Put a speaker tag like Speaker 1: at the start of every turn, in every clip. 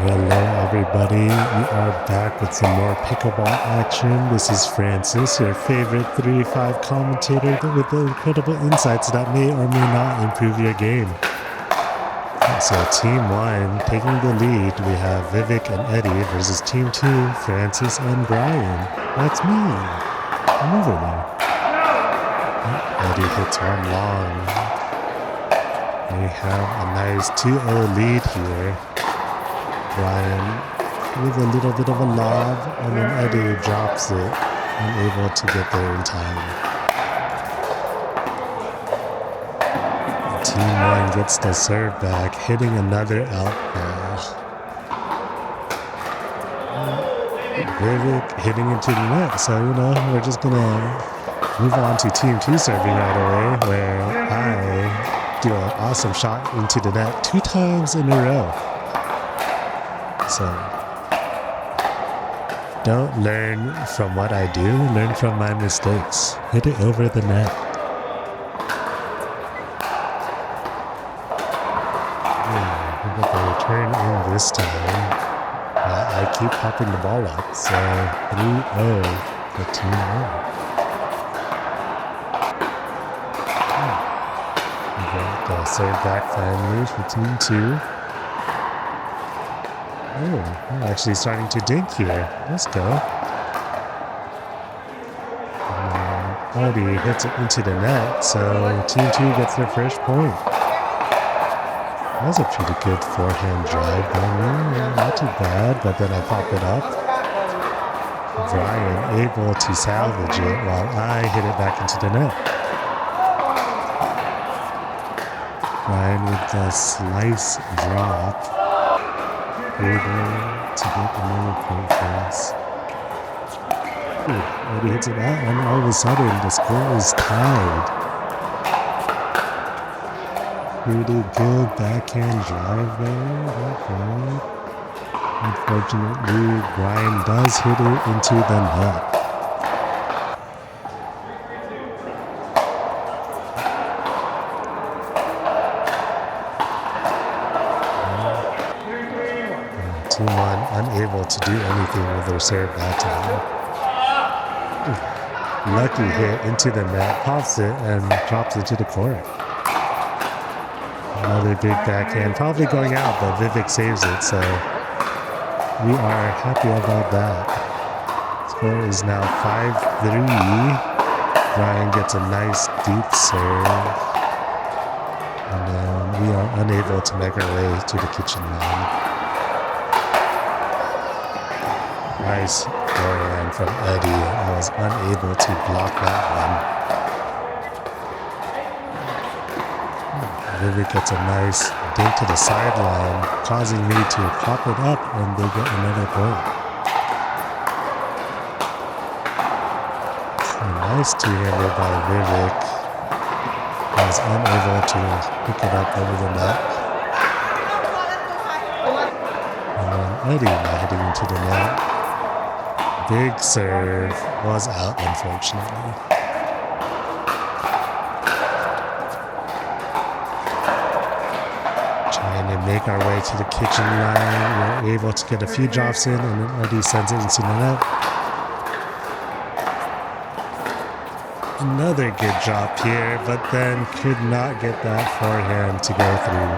Speaker 1: Hello everybody, we are back with some more pickleball action. This is Francis, your favorite 3-5 commentator with the incredible insights that may or may not improve your game. So Team 1 taking the lead, we have Vivek and Eddie versus Team 2, Francis and Brian. That's me. I'm over there. Eddie hits one long. We have a nice 2-0 lead here. Brian with a little bit of a lob, and then Eddie drops it, unable to get there in time. Team 1 gets the serve back, hitting another out ball. Vivek hitting into the net, so we're just gonna move on to Team 2 serving right away, where I do an awesome shot into the net 2 times in a row. So, don't learn from what I do, learn from my mistakes. Hit it over the net. We got the return in this time. I keep popping the ball up, so 3-0 for Team 1. We got the serve back finally for Team 2. Oh, we're actually starting to dink here. Let's go. Eddie hits it into the net, so Team 2 gets their first point. That was a pretty good forehand drive by me. Not too bad, but then I pop it up. Brian able to salvage it while I hit it back into the net. Brian with the slice drop. Able to get another point for us. Eddie hits it out, and all of a sudden the score is tied. Pretty good backhand drive there. Okay. Unfortunately, Brian does hit it into the net. Team 1 unable to do anything with their serve that time. Lucky hit into the net, pops it, and drops it to the court. Another big backhand, probably going out, but Vivek saves it, so we are happy about that. Score is now 5-3. Brian gets a nice deep serve. And then we are unable to make our way to the kitchen line. Nice forehand from Eddie. I was unable to block that one. Vivek gets a nice dink to the sideline, causing me to pop it up, and they get another point. A nice two-hander by Vivek. I was unable to pick it up over the net. And then Eddie now hitting into the net. Big serve was out, unfortunately. Trying to make our way to the kitchen line. We're able to get a few drops in, and then Eddie sends it into the net. Another good drop here, but then could not get that forehand to go through.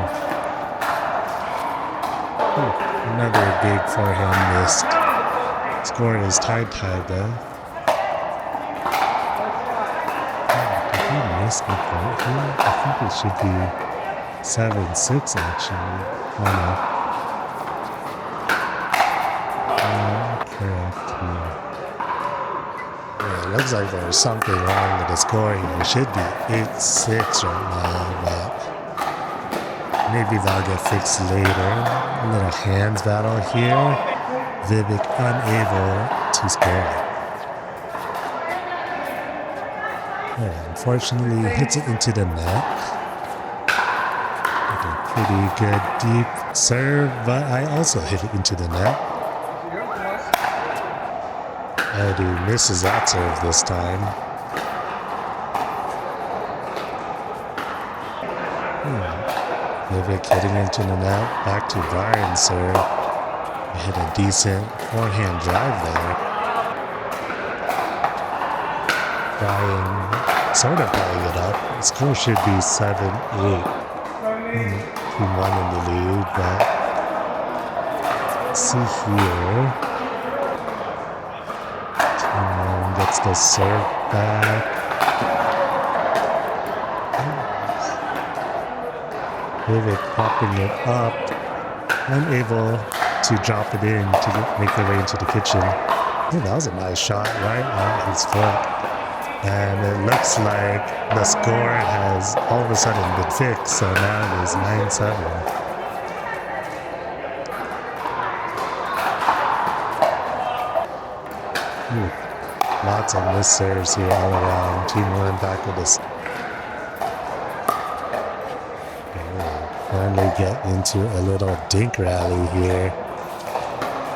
Speaker 1: Another big forehand missed. Score is tied though. Did he miss the point here? I think it should be 7-6 actually. Oh no. Correct here. Yeah, it looks like there's something wrong with the scoring. It should be 8-6 right now, but maybe that'll get fixed later. A little hands battle here. Vivek unable to score. Unfortunately, hits it into the net. With a pretty good deep serve, but I also hit it into the net. Eddie misses that serve this time. Vivek hitting into the net. Back to Brian's serve. Hit a decent forehand drive there. Brian sort of tying it up. The score should be 7-8. Team 1 in the lead, but let's see here. Team 1 gets the serve back. Vivek popping it up, unable to drop it in to make their way into the kitchen. Oh, that was a nice shot right on his foot. And it looks like the score has all of a sudden been fixed, so now it is 9-7. Lots of missed serves here all around. Team 1 back with this. Finally get into a little dink rally here.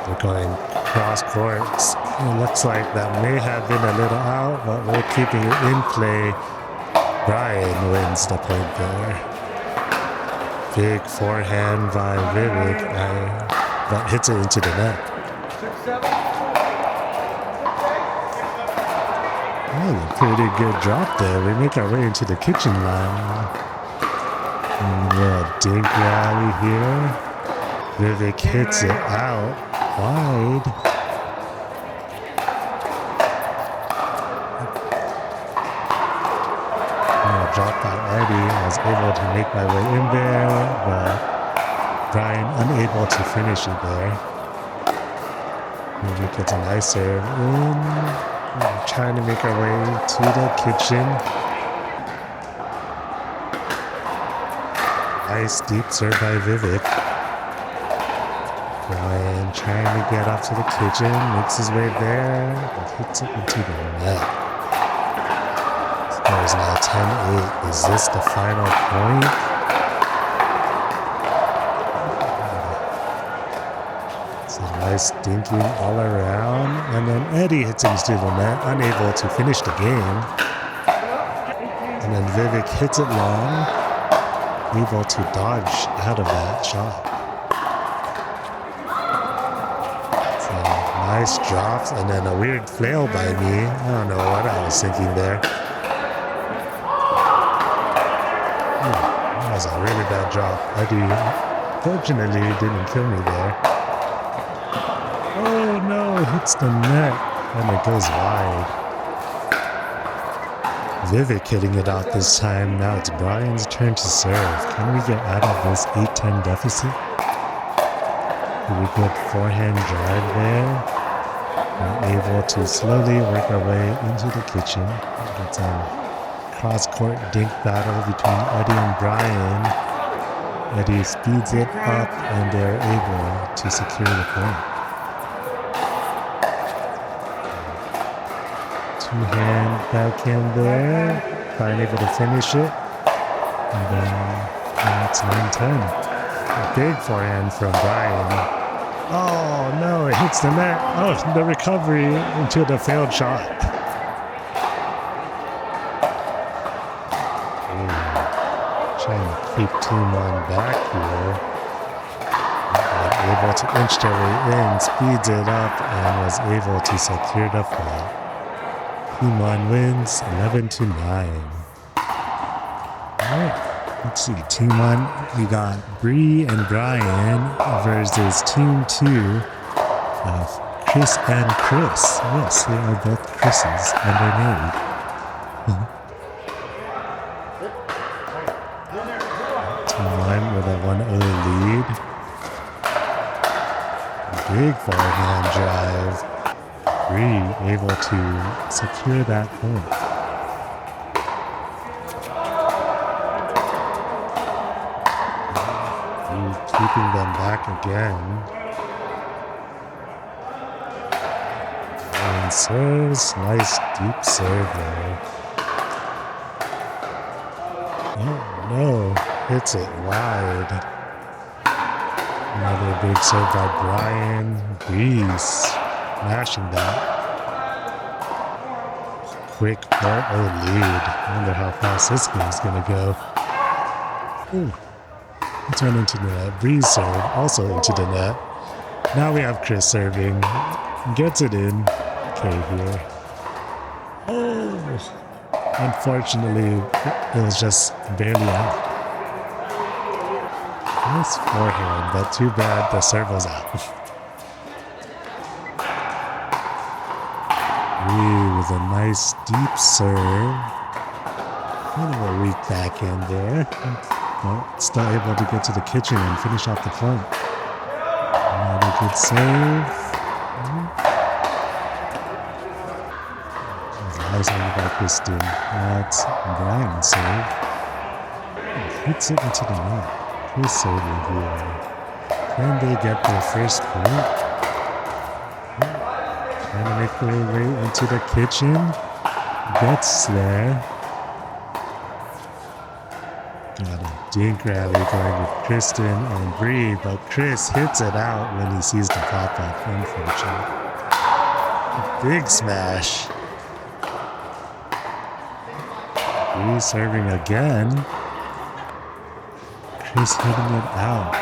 Speaker 1: They're going cross courts. It looks like that may have been a little out, but we're keeping it in play. Brian wins the point there. Big forehand by Vivek, but hits it into the net. Oh, a pretty good drop there. We make our way into the kitchen line. A dink rally here. Vivek hits it out wide. Drop by Eddie. I was able to make my way in there, but Brian unable to finish it there. Vivek gets a nice serve in. We're trying to make our way to the kitchen. Nice deep serve by Vivek. Brian trying to get up to the kitchen, makes his way there, but hits it into the net. Score is now 10-8. Is this the final point? It's a nice dinking all around, and then Eddie hits it into the net, unable to finish the game. And then Vivek hits it long, able to dodge out of that shot. So nice drops, and then a weird flail by me. I don't know what I was thinking there. That was a really bad drop. Eddie, fortunately, didn't kill me there. Oh no, it hits the net, and it goes wide. Vivek hitting it out this time. Now it's Brian's turn to serve. Can we get out of this 8-10 deficit? Pretty good forehand drive there. We're able to slowly work our way into the kitchen. It's a cross-court dink battle between Eddie and Brian. Eddie speeds it up, and they're able to secure the point. Two-hand backhand there. Brian able to finish it. And then now it's 9-10. A big forehand from Brian. Oh no, it hits the net. Oh, the recovery into the failed shot. Trying to keep Team 1 back here. Able to inch their way in, speeds it up, and was able to secure the point. Team 1 wins 11-9. Alright, let's see. Team 1, we got Bree and Brian versus Team 2 of Chris and Chris. Yes, they are both Chris's, and they're married. Team 1 with a 1-0 lead. Big forehand drive. Bree able to secure that point. Bree keeping them back again. And serves, nice deep serve there. Oh no, hits it wide. Another big serve by Brian. Bree smashing that. Quick 4-0 lead. I wonder how fast this game's gonna go. Ooh. Turn into the net. Breeze serve also into the net. Now we have Chris serving. Gets it in. Okay, here. Oh! Unfortunately, it was just barely out. Nice forehand, but too bad the serve was out. With a nice deep serve. Kind of a weak backhand there. But still able to get to the kitchen and finish off the point. Another good serve. Nice on by Kristen. That's Brian's serve. Hits it into the net. Chris serving here. Can they get their first point? Trying to make their way into the kitchen. Gets there. Got a dink rally going with Kristen and Bree, but Chris hits it out when he sees the pop-up, unfortunately. Big smash. Bree serving again. Chris hitting it out.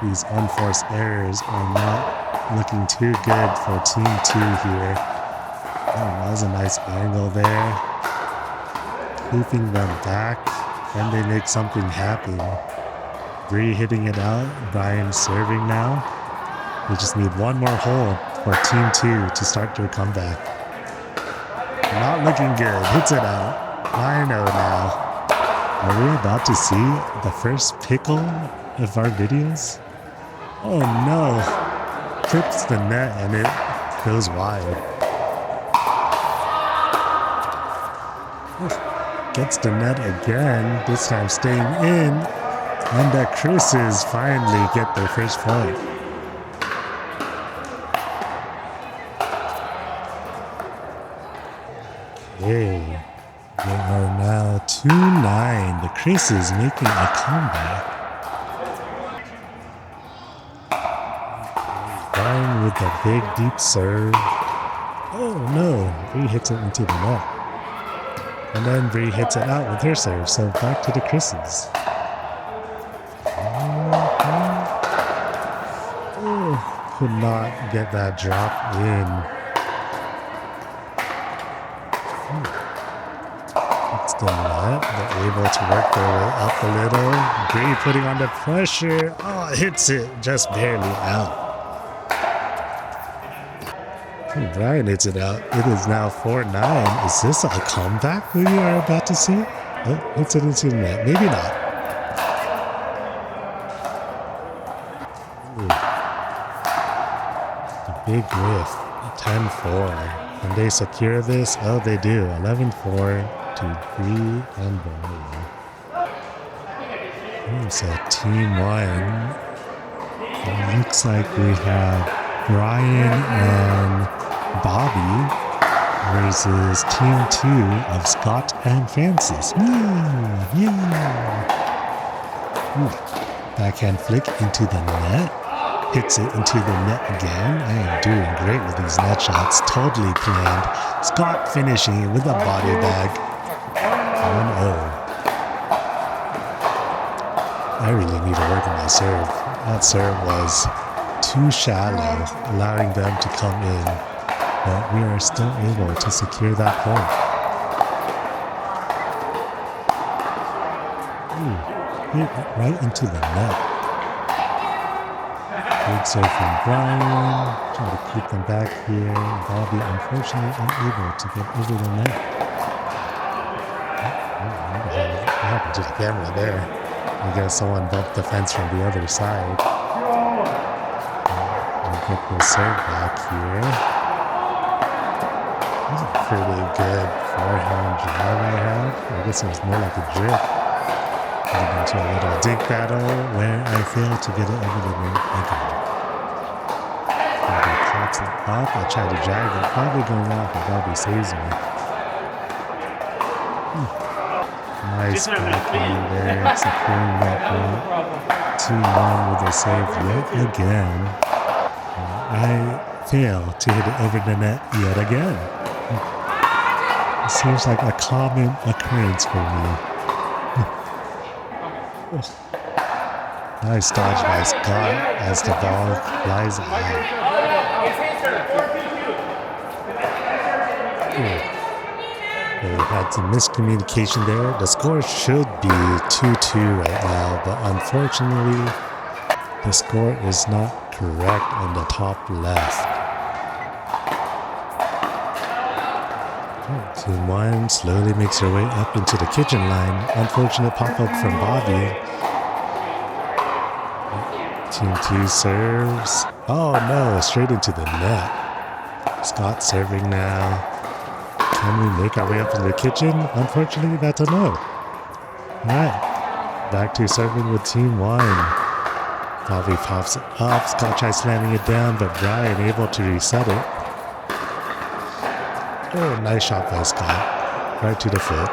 Speaker 1: These unforced errors are not looking too good for Team 2 here. Oh, that was a nice angle there. Keeping them back. Can they make something happen? Bree hitting it out. Brian serving now. We just need one more hole for Team 2 to start their comeback. Not looking good. Hits it out. 9-0 now. Are we about to see the first pickle of our videos? Oh no. Trips the net and it goes wide. Gets the net again, this time staying in, and the Chris's finally get their first point. Okay, they are now 2-9. The Chris's making a comeback. Brian with a big deep serve. Oh no, he hits it into the net. And then Bree hits it out with her serve, so back to the Chris's. Oh, could not get that drop in. It's the net. They're able to work their way up a little. Bree putting on the pressure. Oh, hits it just barely out. Brian hits it out. It is now 4-9. Is this a comeback we are about to see? Oh, hits it into the net. Maybe not. Ooh. A big whiff. 10-4. Can they secure this? Oh, they do. 11-4 to Bree and Brian. So Team 1. It looks like we have Brian and Bobby versus Team 2 of Scott and Francis. Yeah. Backhand flick into the net. Hits it into the net again. I am doing great with these net shots. Totally planned. Scott finishing it with a body bag. 1-0. I really need to work on my serve. That serve was too shallow, allowing them to come in, but we are still able to secure that point. Hit it right into the net. Good serve from Brian, trying to keep them back here. Bobby unfortunately unable to get over the net. What happened to the camera there? I guess someone bumped the fence from the other side. Get the serve back here. This is a pretty good forehand drive I have. I guess it was more like a drip. Getting into a little dink battle where I failed to get it over the net again. Bobby pops it up. I try to drive it, probably going out, but Bobby saves me. Nice backhand there, securing that point. 2-1 with a save yet again. I fail to hit it over the net yet again. It seems like a common occurrence for me. Nice dodge by Scott as the ball flies out. They had some miscommunication there. The score should be 2-2 right now, but unfortunately, the score is not correct on the top left. Team 1 slowly makes their way up into the kitchen line. Unfortunate pop-up from Bobby. Team 2 serves. Oh no, straight into the net. Scott serving now. Can we make our way up to the kitchen? Unfortunately, that's a no. Alright, back to serving with Team 1. Bobby pops it up. Scott tries slamming it down, but Brian able to reset it. Oh, nice shot by Scott. Right to the foot.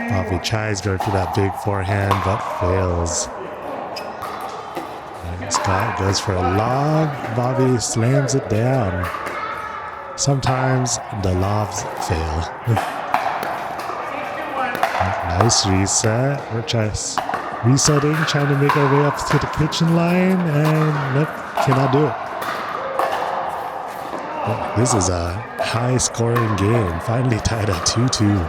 Speaker 1: Bobby tries going for that big forehand, but fails. And Scott goes for a lob. Bobby slams it down. Sometimes the lobs fail. Nice reset. We're just resetting, trying to make our way up to the kitchen line, and nope, cannot do it. This is a high-scoring game. Finally tied at 2-2.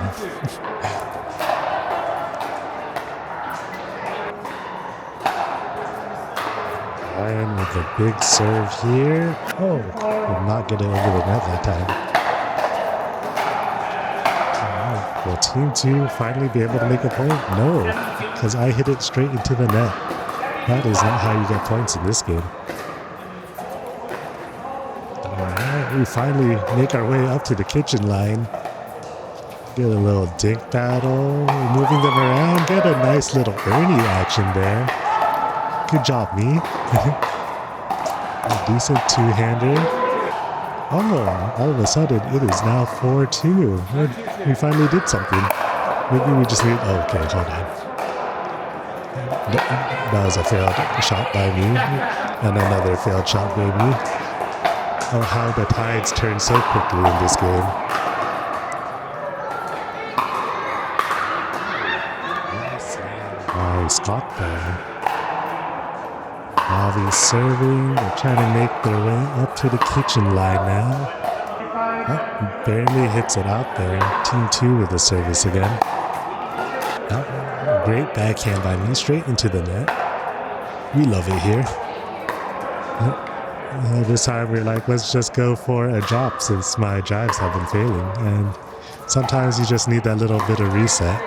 Speaker 1: Ryan with a big serve here. Oh, did not get it over the net that time. Right. Will Team 2 finally be able to make a point? No, because I hit it straight into the net. That is not how you get points in this game. We finally make our way up to the kitchen line. Get a little dink battle, moving them around. Get a nice little Ernie action there. Good job, me. A decent two-hander. Oh, all of a sudden it is now 4-2. We finally did something. Maybe we just need. Oh, okay, hold on. That was a failed shot by me, and another failed shot by me. Oh, how the tides turn so quickly in this game. Nice Scott there. Bobby serving. They're trying to make their way up to the kitchen line now. Oh, barely hits it out there. Team 2 with the service again. Oh, great backhand by me, straight into the net. We love it here. This time we're like, let's just go for a drop since my drives have been failing. And sometimes you just need that little bit of reset.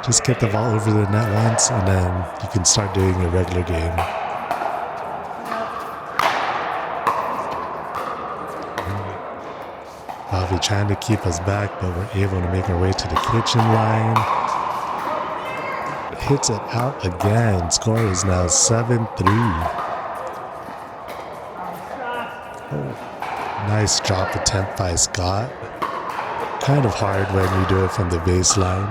Speaker 1: Just get the ball over the net once and then you can start doing a regular game. Bobby trying to keep us back, but we're able to make our way to the kitchen line. Hits it out again. Score is now 7-3. Nice drop attempt by Scott. Kind of hard when you do it from the baseline.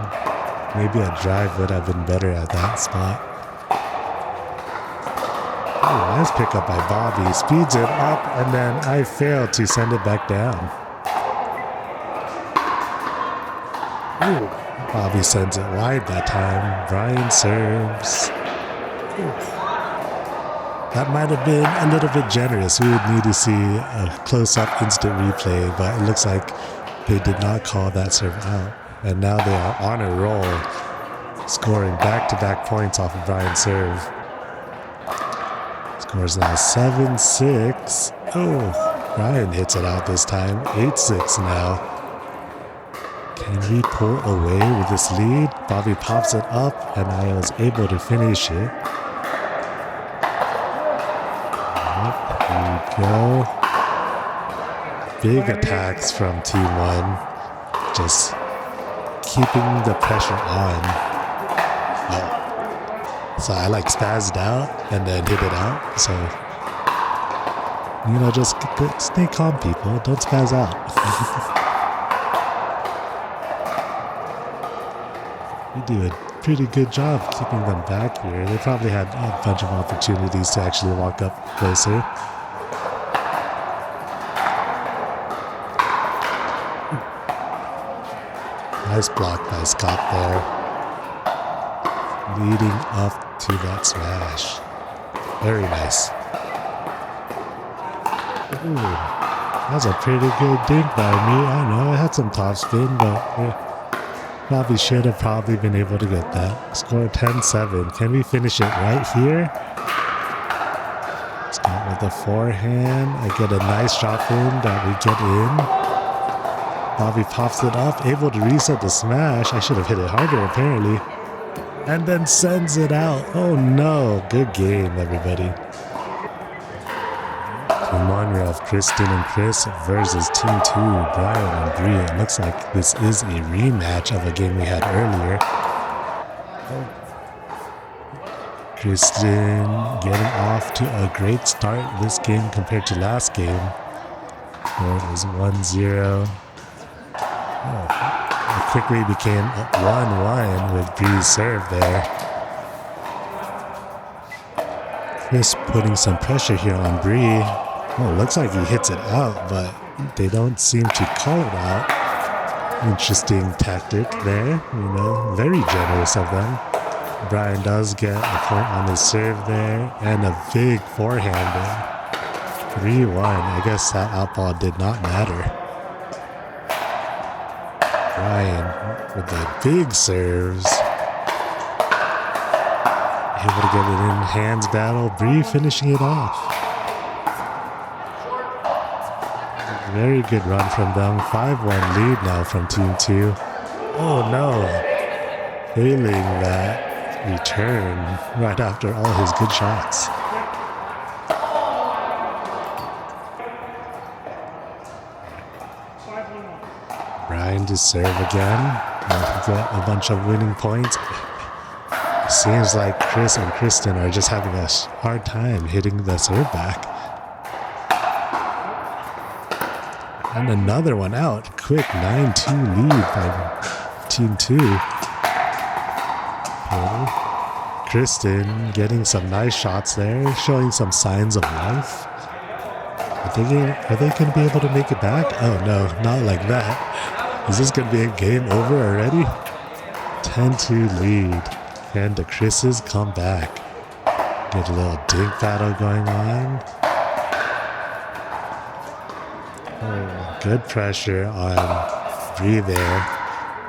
Speaker 1: Maybe a drive would have been better at that spot. Oh, nice pickup by Bobby. Speeds it up, and then I failed to send it back down. Ooh, Bobby sends it wide that time. Brian serves. Ooh. That might have been a little bit generous. We would need to see a close-up instant replay, but it looks like they did not call that serve out. And now they are on a roll, scoring back-to-back points off of Brian's serve. Scores now 7-6. Oh, Brian hits it out this time. 8-6 now. Can we pull away with this lead? Bobby pops it up, and I was able to finish it. There we go. Big attacks from Team 1. Just keeping the pressure on. Oh. So I like spazzed out and then hit it out. So, you know, just stay calm, people. Don't spazz out. We do a pretty good job keeping them back here. They probably had a bunch of opportunities to actually walk up closer. Nice block by Scott there. leading up to that smash. Very nice. Ooh, that's a pretty good dink by me. I know I had some top spin, but probably should have been able to get that. Score 10-7. Can we finish it right here? Start with the forehand. I get a nice shot in that we get in. Bobby pops it up, able to reset the smash. I should have hit it harder apparently. And then sends it out. Oh no. Good game, everybody. Team 1, we have Kristen and Chris versus Team 2, Brian and Bree. It looks like this is a rematch of a game we had earlier. Kristen getting off to a great start this game compared to last game, where it was 1-0. It quickly became 1-1 with Bree's serve there. Chris putting some pressure here on Bree. Oh, looks like he hits it out, but they don't seem to call it out. Interesting tactic there, very generous of them. Brian does get a point on his serve there, and a big forehand there. 3-1. I guess that outball did not matter. Brian with the big serves. Able to get it in hands battle. Bree finishing it off. Very good run from them. 5-1 lead now from Team 2. Oh no. Failing that return right after all his good shots. Brian to serve again. Get a bunch of winning points. Seems like Chris and Kristen are just having a hard time hitting the serve back. And another one out. Quick 9-2 lead by Team 2. Okay. Kristen getting some nice shots there, showing some signs of life. Are they going to be able to make it back? Oh no, not like that. Is this going to be a game over already? 10-2 lead. Can the Chris's come back? Get a little dink battle going on. Oh, good pressure on Bree there.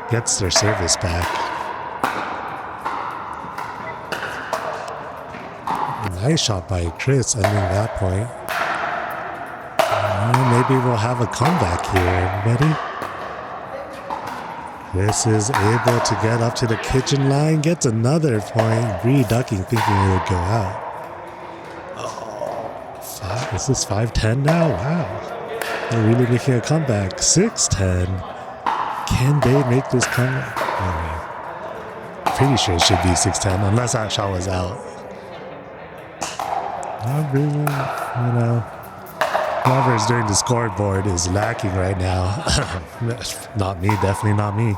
Speaker 1: Gets their service back. Nice shot by Chris ending that point. Maybe we'll have a comeback here, everybody. Chris is able to get up to the kitchen line, gets another point. Bree ducking, thinking it would go out. Oh, is this 5-10 now? Wow. They're really making a comeback. 6-10. Can they make this comeback? Pretty sure it should be 6-10, unless that shot was out. Not really, whoever's doing the scoreboard is lacking right now. Not me, definitely not me.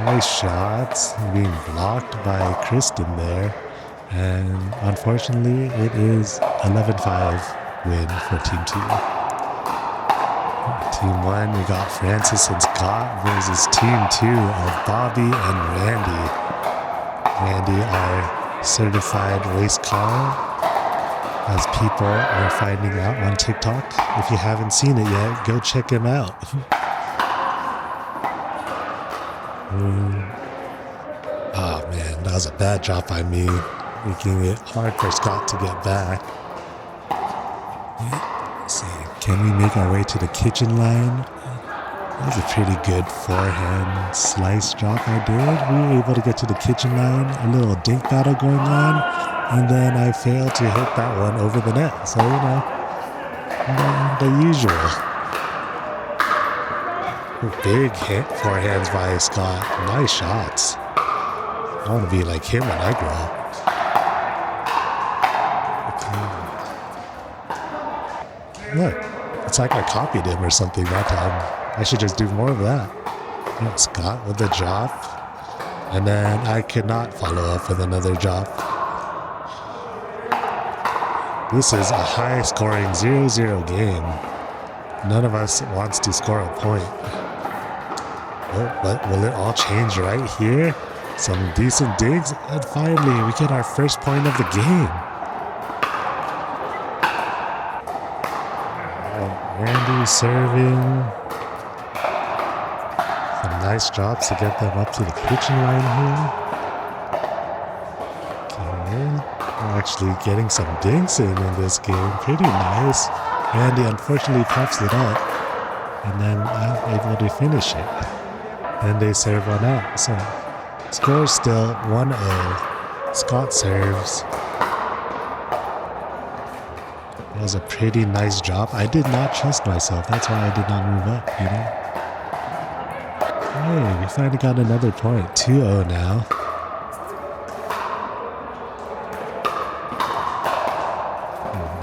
Speaker 1: Nice shots being blocked by Kristen there. And unfortunately, it is 11-5 win for Team 2. Team 1, we got Francis and Scott versus Team 2 of Bobby and Randy. Randy, our certified race car, as people are finding out on TikTok. If you haven't seen it yet, go check him out. Oh man, that was a bad drop by me, making it hard for Scott to get back. Let's see, can we make our way to the kitchen line? That was a pretty good forehand slice drop I did. We were able to get to the kitchen line, a little dink battle going on, and then I failed to hit that one over the net. So, the usual. Big hit forehands by Scott. Nice shots. I want to be like him when I grow up. Look, it's like I copied him or something that time. I should just do more of that. Scott with the drop. And then I could not follow up with another drop. This is a high-scoring 0-0 game. none of us wants to score a point. Oh, but will it all change right here? Some decent digs, and finally we get our first point of the game. Randy serving. Some nice drops to get them up to the kitchen line here. Okay, we're actually getting some dinks in this game. Pretty nice. Randy unfortunately pops it up, and then I'm able to finish it. And they serve one out. So score still 1-0. Scott serves. That was a pretty nice drop. I did not trust myself. That's why I did not move up, you know? Hey, we finally got another point. 2-0 now.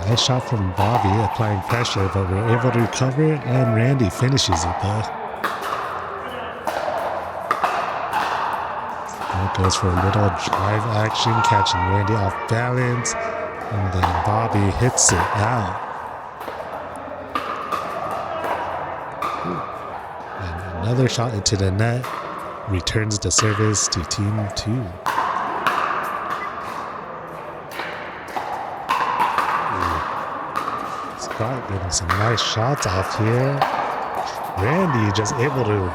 Speaker 1: Nice shot from Bobby, applying pressure, but we're able to recover it, and Randy finishes it though. It goes for a little drive action, catching Randy off balance, and then Bobby hits it out. And another shot into the net, returns the service to team 2. Scott getting some nice shots off here. Randy just able to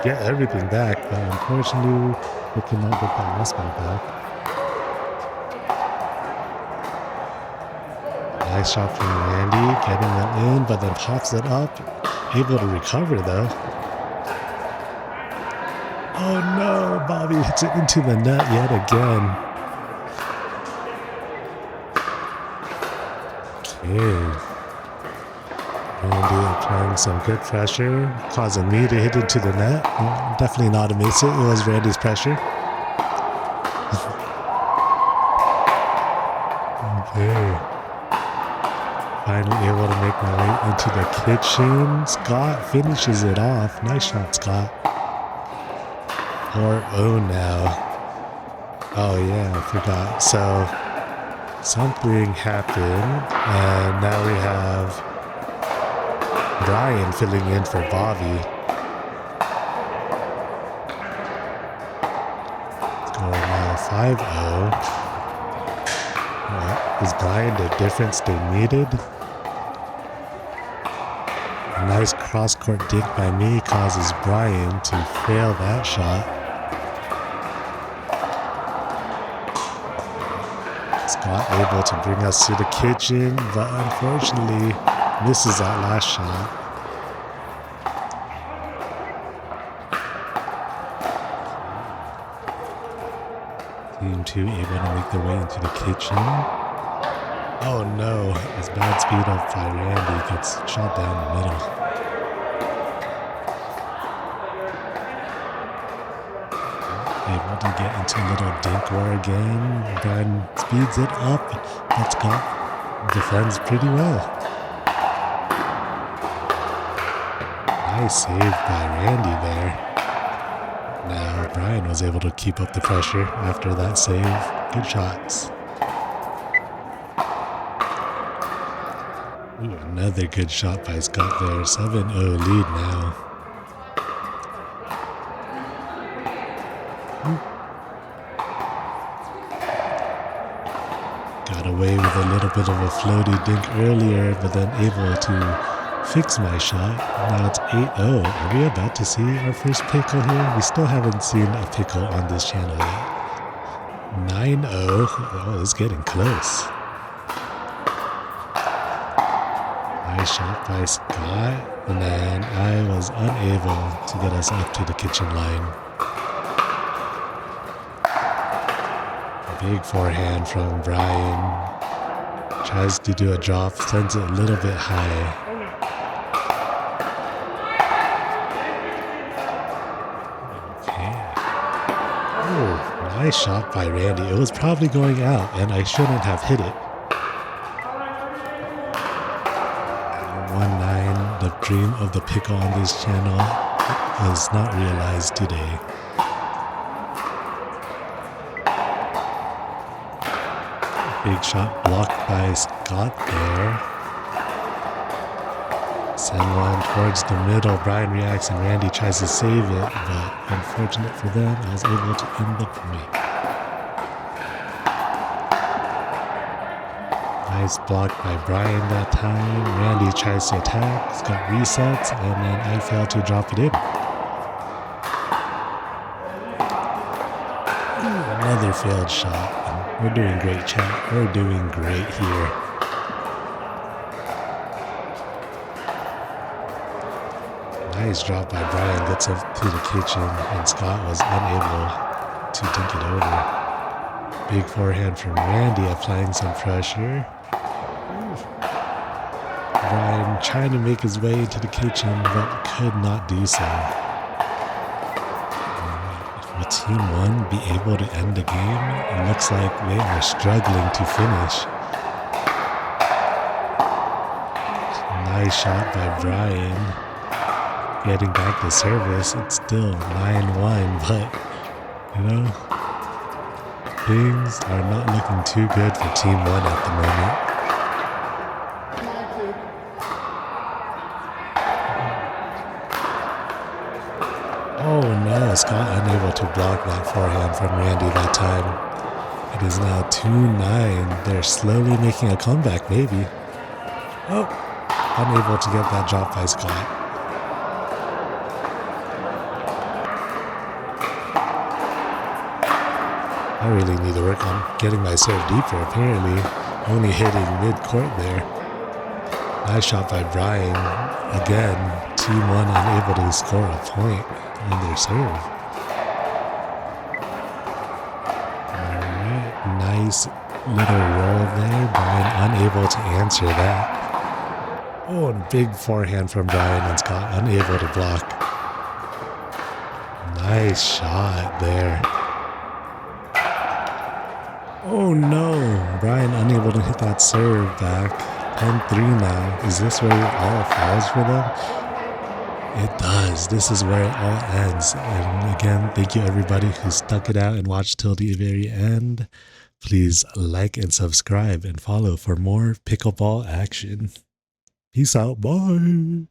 Speaker 1: get everything back, but unfortunately we cannot get that last one back. Nice shot from Randy, getting them in, but then pops it up. Able to recover though. Oh no, Bobby hits it into the net yet again. Okay. Randy applying some good pressure, causing me to hit into the net. Well, definitely not a miss it. It was Randy's pressure. Okay. Finally able to make my way into the kitchen. Scott finishes it off. Nice shot, Scott. 4-0 now. Oh yeah, I forgot. So something happened, and now we have Brian filling in for Bobby. Score now 5-0. Is Brian the difference they needed? A nice cross-court dig by me causes Brian to fail that shot. Scott able to bring us to the kitchen, but unfortunately misses that last shot. Team 2 able to make their way into the kitchen. Oh no, his bad speed up by Randy gets shot down the middle. Able to get into a little dink war again. Brian speeds it up, but Scott defends pretty well. Nice save by Randy there. Now Brian was able to keep up the pressure after that save. Good shots. Ooh, another good shot by Scott there. 7-0 lead now. Got away with a little bit of a floaty dink earlier, but then able to fix my shot. Now it's 8-0. Are we about to see our first pickle here? We still haven't seen a pickle on this channel yet. 9-0. Oh, it's getting close. Nice shot by Scott, and then I was unable to get us up to the kitchen line. Big forehand from Brian. Tries to do a drop, sends it a little bit high. Okay. Oh, nice shot by Randy. It was probably going out, and I shouldn't have hit it. 1-9, the dream of the pickle on this channel was not realized today. Big shot blocked by Scott there. Send one towards the middle. Brian reacts and Randy tries to save it, but unfortunate for them, I was able to end the point. Nice block by Brian that time. Randy tries to attack. He's got resets, and then I fail to drop it in. Ooh, another failed shot. We're doing great, chat. We're doing great here. Nice drop by Brian. Gets up to the kitchen, and Scott was unable to dink it over. Big forehand from Randy, applying some pressure. Brian trying to make his way into the kitchen, but could not do so. Will Team 1 be able to end the game? It looks like they are struggling to finish. Nice shot by Brian. Getting back the service. It's still 9-1, but, you know, things are not looking too good for Team 1 at the moment. Oh no, Scott unable to block that forehand from Randy that time. It is now 2-9. They're slowly making a comeback, maybe. Oh, unable to get that drop by Scott. I really need to work on getting my serve deeper, apparently. Only hitting mid-court there. Nice shot by Brian. Again, Team 1 unable to score a point on their serve. Alright, nice little roll there. Brian unable to answer that. Oh, and big forehand from Brian, and Scott unable to block. Nice shot there. Oh no, Brian unable to hit that serve back. 10-3 now. Is this where it all falls for them? It does. This is where it all ends. And again, thank you everybody who stuck it out and watched till the very end. Please like and subscribe and follow for more pickleball action. Peace out. Bye.